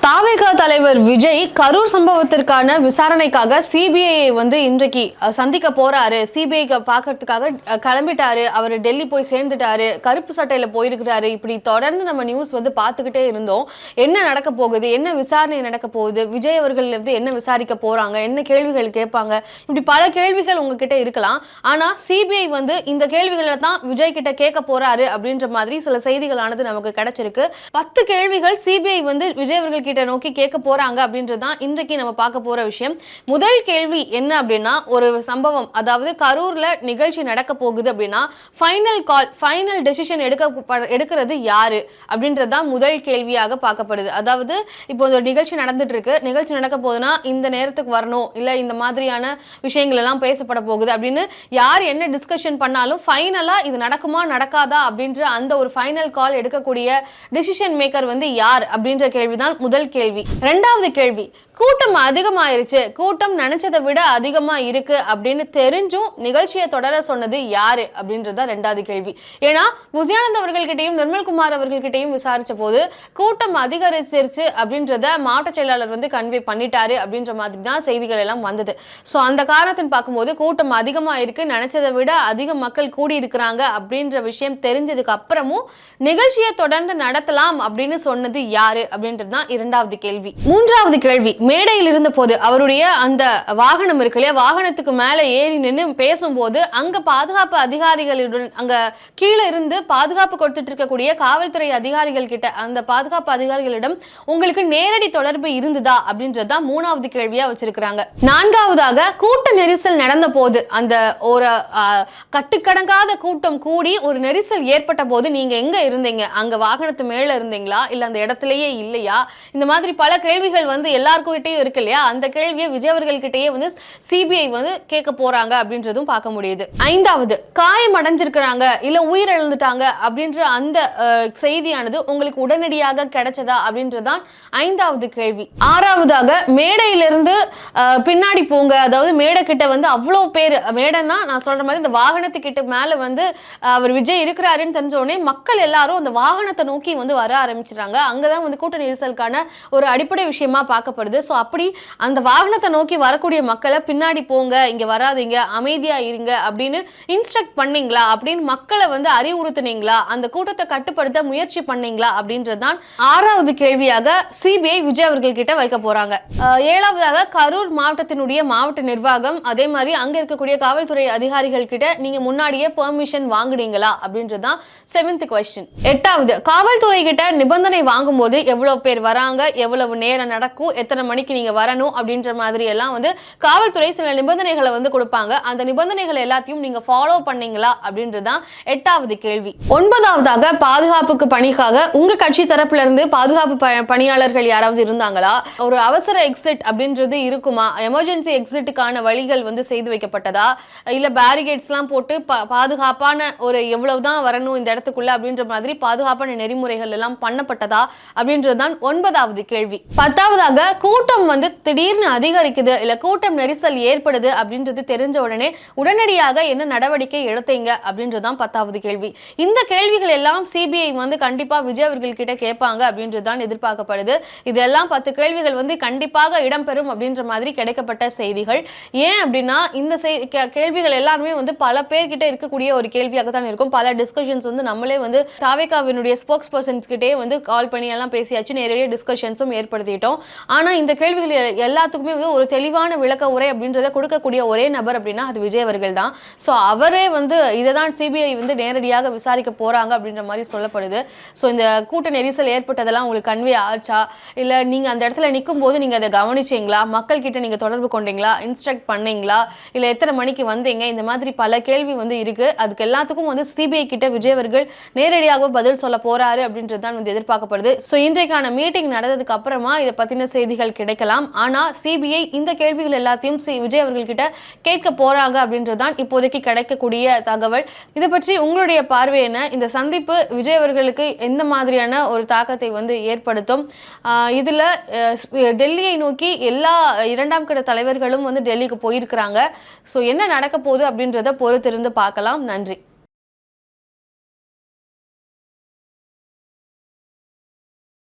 தாவேகா தலைவர் விஜய் கரூர் சம்பவத்திற்கான விசாரணைக்காக சிபிஐ இன்றைக்கு சந்திக்க போறாரு. சிபிஐ பார்க்கறதுக்காக கிளம்பிட்டாரு. அவர் டெல்லி போய் சேர்ந்துட்டாரு. கருப்பு சட்டையில போயிருக்கிறாரு. இப்படி தொடர்ந்து நம்ம நியூஸ் பார்த்துக்கிட்டே இருந்தோம். என்ன நடக்க போகுது, என்ன விசாரணை நடக்க போகுது, விஜய் அவர்கள் என்ன விசாரிக்க போறாங்க, என்ன கேள்விகள் கேட்பாங்க, இப்படி பல கேள்விகள் உங்ககிட்ட இருக்கலாம். ஆனா சிபிஐ இந்த கேள்விகளை தான் விஜய் கிட்ட கேட்க போறாரு அப்படின்ற மாதிரி சில செய்திகளானது நமக்கு கிடைச்சிருக்கு. 10 கேள்விகள் சிபிஐ விஜய் அவர்கள் கிட்ட நோக்கி கேட்க போறாங்க அப்படின்றதுதான் இன்றைக்கு நம்ம பார்க்க போற விஷயம். முதல் கேள்வி என்ன அப்படின்னா, ஒரு சம்பவம், அதாவது கரூர்ல நிகழ்ச்சி நடக்க போகுது அப்படின்னா ஃபைனல் கால், ஃபைனல் டெசிஷன் எடுக்கிறது யாரு அப்படின்றதுதான் முதல் கேள்வியாக பார்க்கப்படுது. அதாவது இப்போ ஒரு நிகழ்ச்சி நடந்துட்டு இருக்கு, நிகழ்ச்சி நடக்க போகுதுன்னா இந்த நேரத்துக்கு வரணும், இல்ல இந்த மாதிரியான விஷயங்கள் எல்லாம் பேசப்பட போகுது அப்படின்னு யார் என்ன டிஸ்கஷன் பண்ணாலும் ஃபைனலா இது நடக்குமா நடக்காதா அப்படின்ற அந்த ஒரு ஃபைனல் கால் எடுக்கக்கூடிய டிசிஷன் மேக்கர் யார் அப்படின்ற கேள்விதான் முதல் கேள்வி. இரண்டாவது கேள்வி, கூட்டம் அதிகமாயிருச்சு, கூட்டம் நினைச்சதை விட அதிகமா இருக்கு அப்படின்னு தெரிஞ்சும் நிகழ்ச்சியை தொடர சொன்னது யாரு அப்படின்றத இரண்டாவது கேள்வி. ஏன்னா புசியானந்த் அவர்கள்கிட்டையும் நிர்மல்குமார் அவர்கள்கிட்டையும் விசாரிச்ச போது கூட்டம் அதிகரிச்சிருச்சு அப்படின்றத மாவட்ட செயலாளர் கன்வே பண்ணிட்டாரு அப்படின்ற மாதிரி தான் செய்திகள் எல்லாம் வந்தது. ஸோ அந்த காரணத்தின் பார்க்கும்போது கூட்டம் அதிகமா இருக்கு, நினைச்சதை விட அதிக மக்கள் கூடி இருக்கிறாங்க அப்படின்ற விஷயம் தெரிஞ்சதுக்கு அப்புறமும் நிகழ்ச்சியை தொடர்ந்து நடத்தலாம் அப்படின்னு சொன்னது யாரு அப்படின்றது தான் இரண்டாவது கேள்வி. மூன்றாவது கேள்வி, மேடையில் இருந்த போது அவருடைய அந்த வாகனம் இருக்கு இல்லையா, வாகனத்துக்கு மேல ஏறி நின்று பேசும்போது அங்க பாதுகாப்பு அதிகாரிகளுடன் அங்க கீழே இருந்து பாதுகாப்பு கொடுத்துட்டு இருக்கக்கூடிய காவல்துறை அதிகாரிகள் கிட்ட, அந்த பாதுகாப்பு அதிகாரிகளிடம் உங்களுக்கு நேரடி தொடர்பு இருந்ததா அப்படின்றதுதான் மூணாவது கேள்வியா வச்சிருக்கிறாங்க. நான்காவதாக, கூட்ட நெரிசல் நடந்த போது, அந்த ஒரு கட்டுக்கடங்காத கூட்டம் கூடி ஒரு நெரிசல் ஏற்பட்ட போது நீங்க எங்க இருந்தீங்க, அங்க வாகனத்து மேல இருந்தீங்களா இல்ல அந்த இடத்துலயே இல்லையா, இந்த மாதிரி பல கேள்விகள் எல்லாருக்கிட்டையும் இருக்கு இல்லையா. அந்த கேள்வியை விஜய் அவர்கள் கிட்டயே சிபிஐ கேட்க போறாங்க அப்படின்றதும் பார்க்க முடியுது. ஐந்தாவது, காயம் அடைஞ்சிருக்கிறாங்க இல்ல உயிரிழந்துட்டாங்க அப்படின்ற அந்த செய்தியானது உங்களுக்கு உடனடியாக கிடைச்சதா அப்படின்றதான் ஐந்தாவது கேள்வி. ஆறாவதாக, மேடையிலிருந்து பின்னாடி போங்க, அதாவது மேடை கிட்ட அவ்வளோ பேர், மேடைன்னா நான் சொல்ற மாதிரி இந்த வாகனத்துக்கிட்ட மேல அவர் விஜய் இருக்கிறாருன்னு தெரிஞ்ச உடனே மக்கள் எல்லாரும் அந்த வாகனத்தை நோக்கி வர ஆரம்பிச்சிட்டாங்க. அங்கதான் கூட்ட நெரிசலுக்கான ஒரு அடிப்படை விஷயமா பார்க்கப்படுது. ஸோ அப்படி அந்த வாகனத்தை நோக்கி வரக்கூடிய மக்களை பின்னாடி போங்க, இங்க வராதீங்க, அமைதியா இருங்க அப்படின்னு இன்ஸ்ட்ரக்ட் பண்ணீங்களா, அப்படின்னு மக்களை அறிவுறுத்தினீங்களா, அந்த கூட்டத்தை கட்டுப்படுத்த முயற்சி பண்ணீங்களா அப்படின்றதுதான் ஆறாவது கேள்வியாக சிபிஐ விஜய் அவர்கள் கிட்ட வைக்க போறாங்க. ஏழாவதாக, கரூர் மாவட்டத்தினுடைய மாவட்ட நிர்வாகம், அதே மாதிரி அங்க இருக்கக்கூடிய காவல்துறை அதிகாரிகள் கிட்ட நீங்க முன்னாடியே பெர்மிஷன் வாங்குனீங்களா அப்படின்றதுதான் 7th question. எட்டாவது, காவல்துறை கிட்ட நிபந்தனை வாங்கும் போது எவ்வளவு பேர் வராங்க, எவ்வளவு நேரம் நடக்கும், எத்தனை மணிக்கு நீங்க வரணும் அப்படின்ற மாதிரி எல்லாம் காவல்துறை சில நிபந்தனைகளை கொடுப்பாங்க. அந்த நிபந்தனைகள் எல்லாத்தையும் நீங்க ஃபாலோ பண்ணீங்களா அப்படின்றதுதான் எட்டாவது கேள்வி. ஒன்பதாவதாக, பாதுகாப்புக்கு பணிக்காக உங்க கட்சி தரப்புல இருந்து பாதுகாப்பு பணியாளர்கள் யாராவது இருந்தாங்களா, ஒரு அவசர எக்ஸிட் அப்படின்றது இருக்குமா, எமர்ஜென்சி எக்ஸிட்டுக்கான வழிகள் செய்து வைக்கப்பட்டதா, இல்ல பேரிகேட்ஸ் எல்லாம் போட்டு பாதுகாப்பான ஒரு எவ்வளவுதான் வரணும் இந்த இடத்துக்குள்ள அப்படின்ற மாதிரி பாதுகாப்பான நெறிமுறைகள் எல்லாம் பண்ணப்பட்டதா அப்படின்றதுதான் ஒன்பதாவது கேள்வி. பத்தாவதாக, கூட்டம் திடீர்னு அதிகரிக்குது இல்ல கூட்டம் நெரிசல் ஏற்படுது அப்படின்றது தெரிஞ்ச உடனே உடனடியாக என்ன நடவடிக்கை எடுத்தீங்க அப்படின்றதுதான் 10வது கேள்வி. இந்த கேள்விகள் எல்லாம் சிபிஐ கண்டிப்பா விஜய் அவர்கள் கிட்ட கேட்பாங்க அப்படின்றதுதான் எதிர்பார்க்கப்படுது. இதெல்லாம் 10 கேள்விகள் கண்டிப்பாக இடம்பெறும் அப்படின்ற மாதிரி கிடைக்கப்பட்ட செய்திகள். ஏன் அப்படின்னா இந்த கேள்விகள் எல்லாருமே பல பேர்கிட்ட இருக்கக்கூடிய ஒரு கேள்வியாக தான் இருக்கும். பல டிஸ்கஷன்ஸ் நம்மளே தாவேகாவினுடைய ஸ்போக்ஸ் பர்சன்ஸ் கிட்டே கால் பண்ணி எல்லாம் பேசியாச்சு, நிறைய டிஸ்கஷன்ஸும் ஏற்படுத்திட்டோம். ஆனா இந்த கேள்விகள் எல்லாத்துக்குமே ஒரு தெளிவான விளக்க உரை அப்படின்றத கொடுக்கக்கூடிய ஒரே நபர் அப்படின்னா அது விஜய் அவர்கள் தான். ஸோ அவரே இதை தான் சிபிஐ நேரடியாக விசாரிக்க போறாங்க அப்படின்ற மாதிரி சொல்லப்படுது. ஸோ இந்த கூட்ட நெரிசல் ஏற்பட்டதெல்லாம் உங்களுக்கு கன்வே ஆச்சா, இல்ல நீங்க அந்த இடத்துல நிற்கும் போது நீங்க அதை கவனிச்சீங்களா, மக்கள் கிட்ட நீங்க தொடர்பு கொண்டீங்களா, இன்ஸ்ட்ரக்ட் பண்ணீங்களா, இல்ல எத்தனை மணிக்கு வந்தீங்க, இந்த மாதிரி பல கேள்வி இருக்கு. அதுக்கு எல்லாத்துக்கும் சிபிஐ கிட்ட விஜய் அவர்கள் நேரடியாக பதில் சொல்ல போறாரு அப்படின்றது தான் எதிர்பார்க்கப்படுது. ஸோ இன்றைக்கான மீட்டிங் நடந்ததுக்கு அப்புறமா இதை பத்தின செய்திகள் கிடைக்கலாம். ஆனா சிபிஐ இந்த கேள்விகள் எல்லாத்தையும் விஜய் அவர்கள் கிட்ட கேட்க போறாங்க அப்படின்றதுதான் இப்போதைக்கு கிடைக்கக்கூடிய தகவல். இதை பற்றி உங்களுடைய பார்வை என்ன? இந்த சந்திப்பு விஜய் அவர்களுக்கு எந்த மாதிரியான ஒரு தாக்கத்தை ஏற்படுத்தும்? இதுல டெல்லியை நோக்கி எல்லா 2ஆம் கட்ட தலைவர்களும் டெல்லிக்கு போயிருக்கிறாங்க. ஸோ என்ன நடக்க போகுது அப்படின்றத பொறுத்திருந்து பார்க்கலாம். நன்றி.